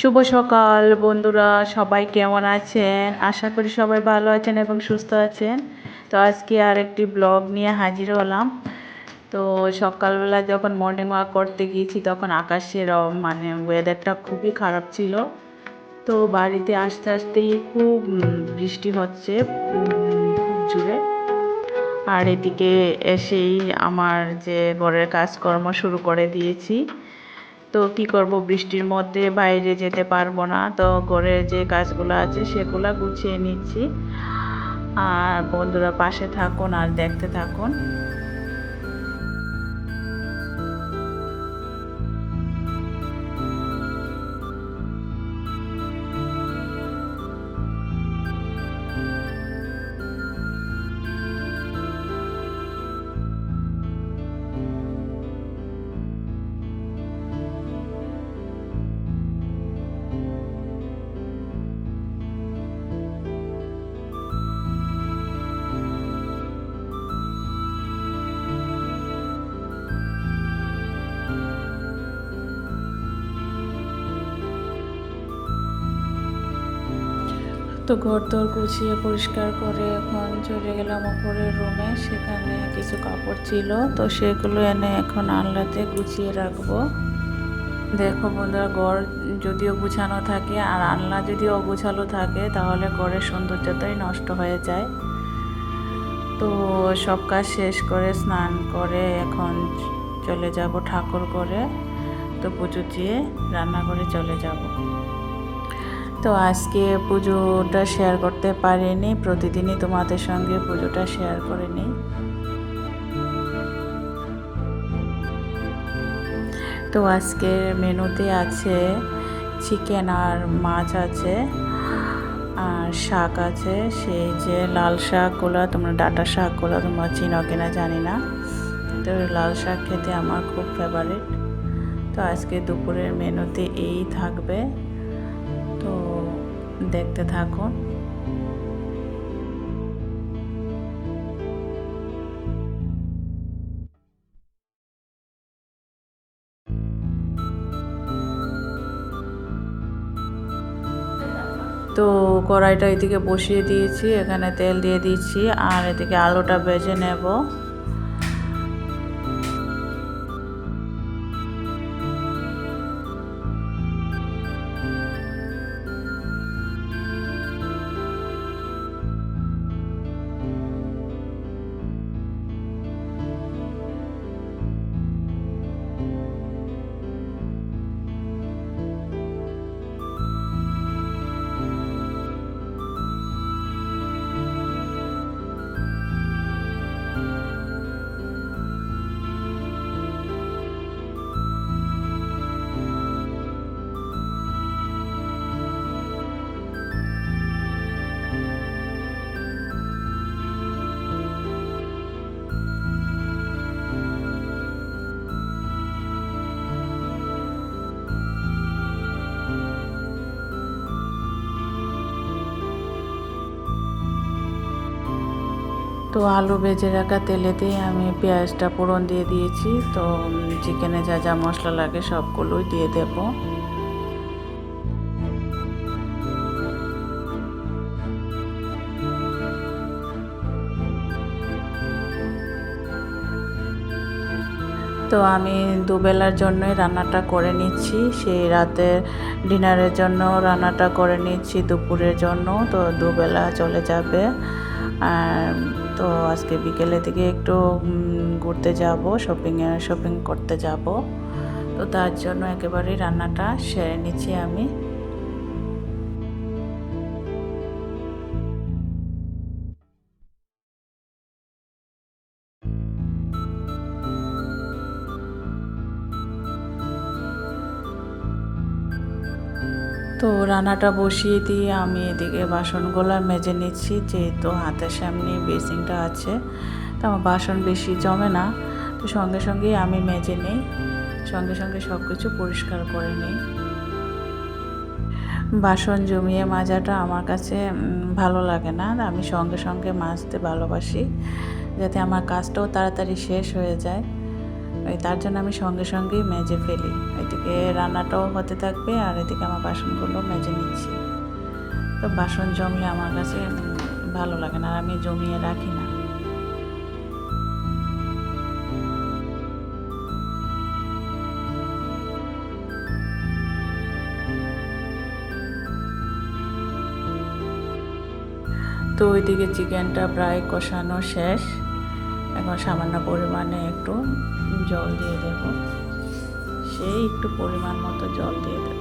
শুভ সকাল বন্ধুরা, সবাই কেমন আছেন? আশা করি সবাই ভালো আছেন এবং সুস্থ আছেন। তো আজকে আর একটি ব্লগ নিয়ে হাজির হলাম। তো সকালবেলা যখন মর্নিং ওয়াক করতে গিয়েছি তখন আকাশের মানে ওয়েদারটা খুবই খারাপ ছিল। তো বাড়িতে আসতে আসতেই খুব বৃষ্টি হচ্ছে, খুব জোরে। আর এদিকে এসেই আমার যে ঘরের কাজকর্ম শুরু করে দিয়েছি। তো কি করব, বৃষ্টির মধ্যে বাইরে যেতে পারবো না, তো ঘরের যে কাজগুলো আছে সেগুলো গুছিয়ে নিচ্ছি। আর বন্ধুরা পাশে থাকুন আর দেখতে থাকুন। তো ঘরদোর গুছিয়ে পরিষ্কার করে এখন চলে গেলাম উপরের রুমে। সেখানে কিছু কাপড় ছিল, তো সেগুলো এনে এখন আলনাতে গুছিয়ে রাখবো। দেখো বন্ধুরা, ঘর যদিও গুছানো থাকে আর আলনা যদি অগুছালো থাকে তাহলে ঘরের সৌন্দর্যটাই নষ্ট হয়ে যায়। তো সব কাজ শেষ করে স্নান করে এখন চলে যাব ঠাকুর ঘরে। তো পুজো দিয়ে রান্নাঘরে চলে যাব। তো আজকে পুজোটা শেয়ার করতে পারিনি, প্রতিদিনই তোমাদের সঙ্গে পুজোটা শেয়ার করে নিই। তো আজকের মেনুতে আছে চিকেন আর মাছ আছে, আর শাক আছে, সেই যে লাল শাকগুলো, তোমরা ডাঁটা শাকগুলো তোমরা চিনো কিনা জানি না। তো লাল শাক খেতে আমার খুব ফেভারিট। তো আজকে দুপুরের মেনুতে এই থাকবে, তো দেখতে থাকুন। তো কড়াইটা এদিকে বসিয়ে দিয়েছি, এখানে তেল দিয়ে দিচ্ছি আর এদিকে আলুটা ভেজে নেব। তো আলু ভেজে রাখা তেলেতেই আমি পেঁয়াজটা ফোড়ন দিয়ে দিয়েছি। তো চিকেনে যা যা মশলা লাগে সবগুলোই দিয়ে দেব। তো আমি দুবেলার জন্যই রান্নাটা করে নিচ্ছি, সেই রাতে ডিনারের জন্য রান্নাটা করে নিচ্ছি দুপুরের জন্য। তো দুবেলা চলে যাবে। আর তো আজকে বিকেলের দিকে একটু ঘুরতে যাব, শপিং করতে যাব। তো তার জন্য একেবারেই রান্নাটা সেরে নিচ্ছি আমি। তো রান্নাটা বসিয়ে দিয়ে আমি এদিকে বাসনগুলো মেজে নিচ্ছি, যেহেতু হাতের সামনে বেসিনটা আছে। তো আমার বাসন বেশি জমে না, তো সঙ্গে সঙ্গেই আমি মেজে নিই, সঙ্গে সঙ্গে সব কিছু পরিষ্কার করে নিই। বাসন জমিয়ে মাজাটা আমার কাছে ভালো লাগে না, আমি সঙ্গে সঙ্গে মাজতে ভালোবাসি, যাতে আমার কাজটাও তাড়াতাড়ি শেষ হয়ে যায়। তার জন্য আমি সঙ্গে সঙ্গেই মেজে ফেলি। এদিকে রান্নাটাও হতে থাকবে আর এদিকে আমার বাসনগুলো মেজে নিচ্ছি। তো বাসন জমলে আমার কাছে ভালো লাগে না, আর আমি জমিয়ে রাখি না। তো ওইদিকে চিকেনটা প্রায় কষানো শেষ। এখন সামান্য পরিমাণে একটু জল দিয়ে দেব, সেই একটু পরিমাণ মতো জল দিয়ে দেব।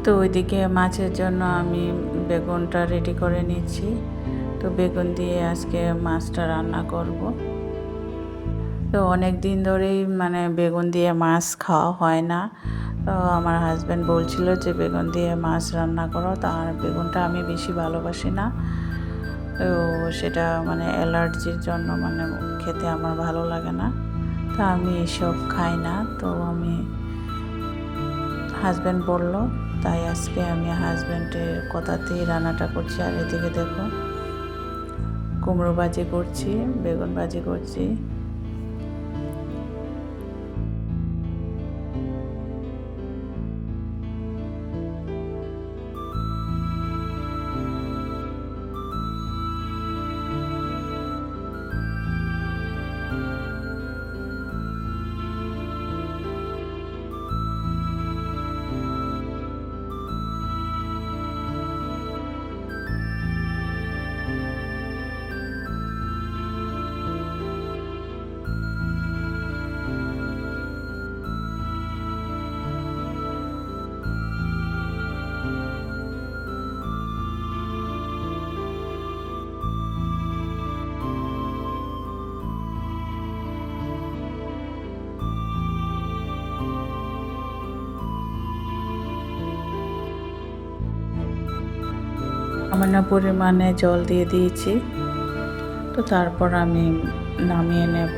তো ওইদিকে মাছের জন্য আমি বেগুনটা রেডি করে নিচ্ছি। তো বেগুন দিয়ে আজকে মাছটা রান্না করব। তো অনেক দিন ধরেই মানে বেগুন দিয়ে মাছ খাওয়া হয় না। তো আমার হাজব্যান্ড বলছিল যে বেগুন দিয়ে মাছ রান্না করো, তার বেগুনটা আমি বেশি ভালোবাসি না। তো সেটা মানে অ্যালার্জির জন্য মানে খেতে আমার ভালো লাগে না, তো আমি এসব খাই না। তো আমি হাজব্যান্ড বলল, তাই আজকে আমি হাজব্যান্ডের কথাতেই রান্নাটা করছি। আর এদিকে দেখো কুমড়ো ভাজি করছি, বেগুন ভাজি করছি। সামান্য পরিমাণে জল দিয়ে দিয়েছি। তো তারপর আমি নামিয়ে নেব।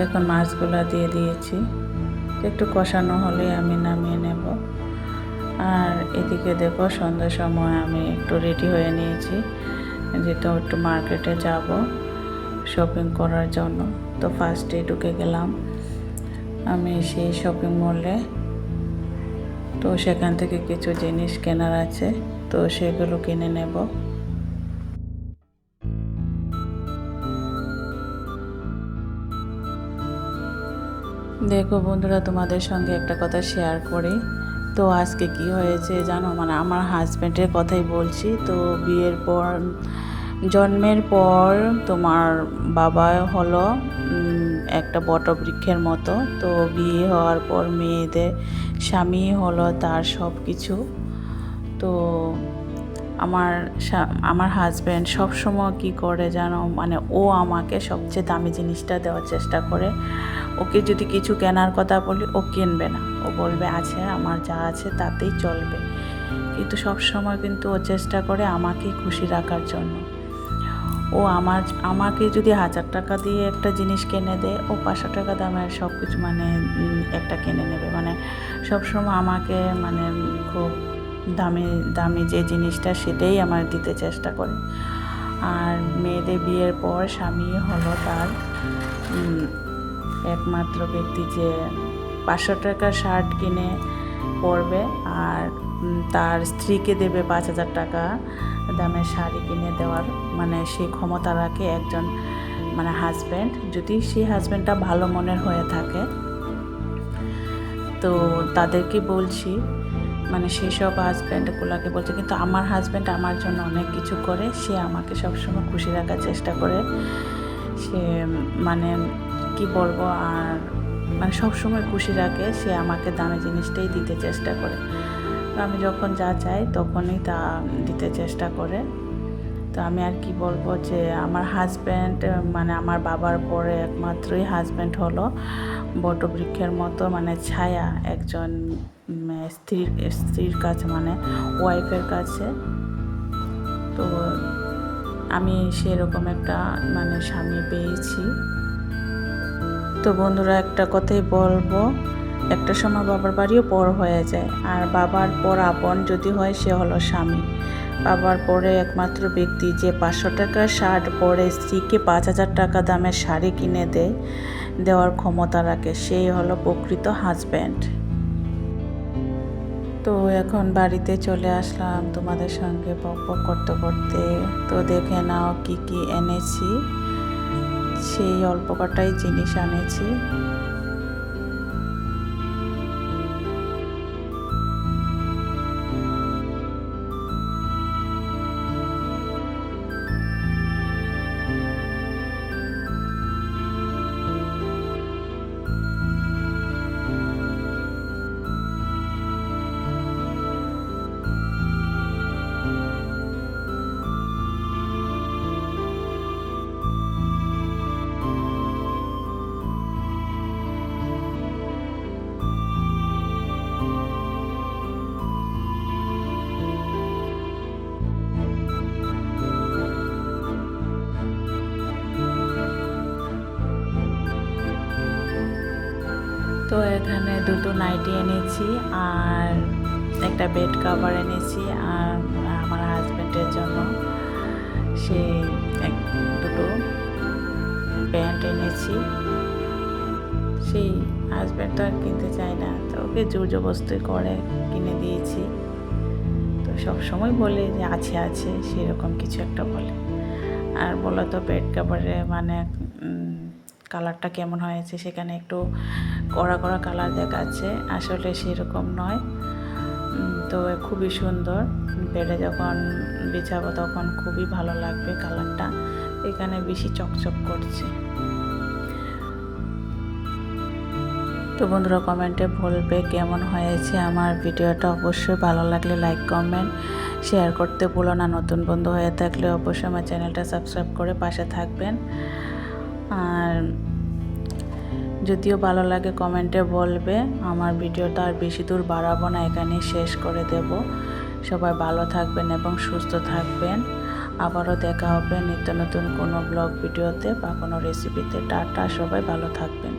এখন মাছগুলো দিয়ে দিয়েছি, একটু কষানো হলে আমি নামিয়ে নেব। আর এদিকে দেখো সন্ধ্যার সময় আমি একটু রেডি হয়ে নিয়েছি, যেহেতু একটু মার্কেটে যাব শপিং করার জন্য। তো ফার্স্টে ঢুকে গেলাম আমি সেই শপিং মলে। তো সেখান থেকে কিছু জিনিস কেনার আছে, তো সেগুলো কিনে নেব। দেখো বন্ধুরা, তোমাদের সঙ্গে একটা কথা শেয়ার করি। তো আজকে কি হয়েছে জানো, মানে আমার হাজব্যান্ডের কথাই বলছি। তো বিয়ের পর, জন্মের পর তোমার বাবা হলো একটা বটবৃক্ষের মতো। তো বিয়ে হওয়ার পর মেয়েদের স্বামী হলো তার সব কিছু। তো আমার হাজব্যান্ড সবসময় কী করে জানো, মানে ও আমাকে সবচেয়ে দামি জিনিসটা দেওয়ার চেষ্টা করে। ওকে যদি কিছু কেনার কথা বলি ও কিনবে না, ও বলবে আছে আমার যা আছে তাতেই চলবে। কিন্তু সবসময় কিন্তু ও চেষ্টা করে আমাকেই খুশি রাখার জন্য। ও আমাকে যদি 1000 টাকা দিয়ে একটা জিনিস কিনে দেয়, ও 500 টাকা দামের সব কিছু মানে একটা কিনে নেবে। মানে সবসময় আমাকে মানে খুব দামি দামি যে জিনিসটা সেটাই আমার দিতে চেষ্টা করে। আর মেয়েদের বিয়ের পর স্বামী হলো তার একমাত্র ব্যক্তি যে 500 টাকার শার্ট কিনে পরবে আর তার স্ত্রীকে দেবে 5000 টাকা দামের শাড়ি কিনে দেওয়ার মানে সেই ক্ষমতা রাখে একজন মানে হাজব্যান্ড, যদি সেই হাজব্যান্ডটা ভালো মনের হয়ে থাকে। তো তাদেরকে বলছি, মানে সেই সব হাজব্যান্ডগুলোকে বলছে। কিন্তু আমার হাজব্যান্ড আমার জন্য অনেক কিছু করে, সে আমাকে সবসময় খুশি রাখার চেষ্টা করে। সে মানে কি বলবো, আর মানে সবসময় খুশি রাখে, সে আমাকে দামি জিনিসটাই দিতে চেষ্টা করে। তো আমি যখন যা চাই তখনই তা দিতে চেষ্টা করে। তো আমি আর কি বলবো যে আমার হাজব্যান্ড মানে আমার বাবার পরে একমাত্রই হাজব্যান্ড হলো বটবৃক্ষের মতো মানে ছায়া একজন স্ত্রীর কাছে মানে ওয়াইফের কাছে। তো আমি সেরকম একটা মানে স্বামী পেয়েছি। তো বন্ধুরা একটা কথাই বলবো, একটা সময় বাবার বাড়িও পর হয়ে যায়, আর বাবার পর আপন যদি হয় সে হলো স্বামী। বাবার পরে একমাত্র ব্যক্তি যে 500 টাকার শার্ট পরে স্ত্রীকে 5000 টাকা দামের শাড়ি কিনে দেওয়ার ক্ষমতা রাখে, সেই হলো প্রকৃত হাজব্যান্ড। তো এখন বাড়িতে চলে আসলাম তোমাদের সঙ্গে বকবক করতে করতে। তো দেখে নাও কি কি এনেছি, সেই অল্প কটাই জিনিস আনেছি। তো এখানে দুটো নাইটি এনেছি আর একটা বেড কাভার এনেছি, আর আমার হাজব্যান্ডের জন্য সেই দুটো প্যান্ট এনেছি। সেই হাজব্যান্ড তো আর কিনতে চায় না, তো ওকে জোর জবরদস্তি করে কিনে দিয়েছি। তো সবসময় বলে যে আছে আছে সেরকম কিছু একটা বলে। আর বলো তো বেড কাভারে মানে কালারটা কেমন হয়েছে, সেখানে একটু কড়া কড়া কালার দেখাচ্ছে, আসলে সেরকম নয়। তো খুবই সুন্দর, বেডে যখন বিছাবো তখন খুবই ভালো লাগবে কালারটা, এখানে বেশি চকচক করছে। তো বন্ধুরা কমেন্টে বলবে কেমন হয়েছে আমার ভিডিওটা, অবশ্যই ভালো লাগলে লাইক কমেন্ট শেয়ার করতে ভুলো না। নতুন বন্ধু হয়ে থাকলে অবশ্যই আমার চ্যানেলটা সাবস্ক্রাইব করে পাশে থাকবেন। আর যদিও ভালো লাগে কমেন্টে বলবে। আমার ভিডিওটা আর বেশি দূর বাড়াবো না, এখানেই শেষ করে দেব। সবাই ভালো থাকবেন এবং সুস্থ থাকবেন। আবারও দেখা হবে নিত্য নতুন কোনো ব্লগ ভিডিওতে বা কোনো রেসিপিতে। টাটা, সবাই ভালো থাকবেন।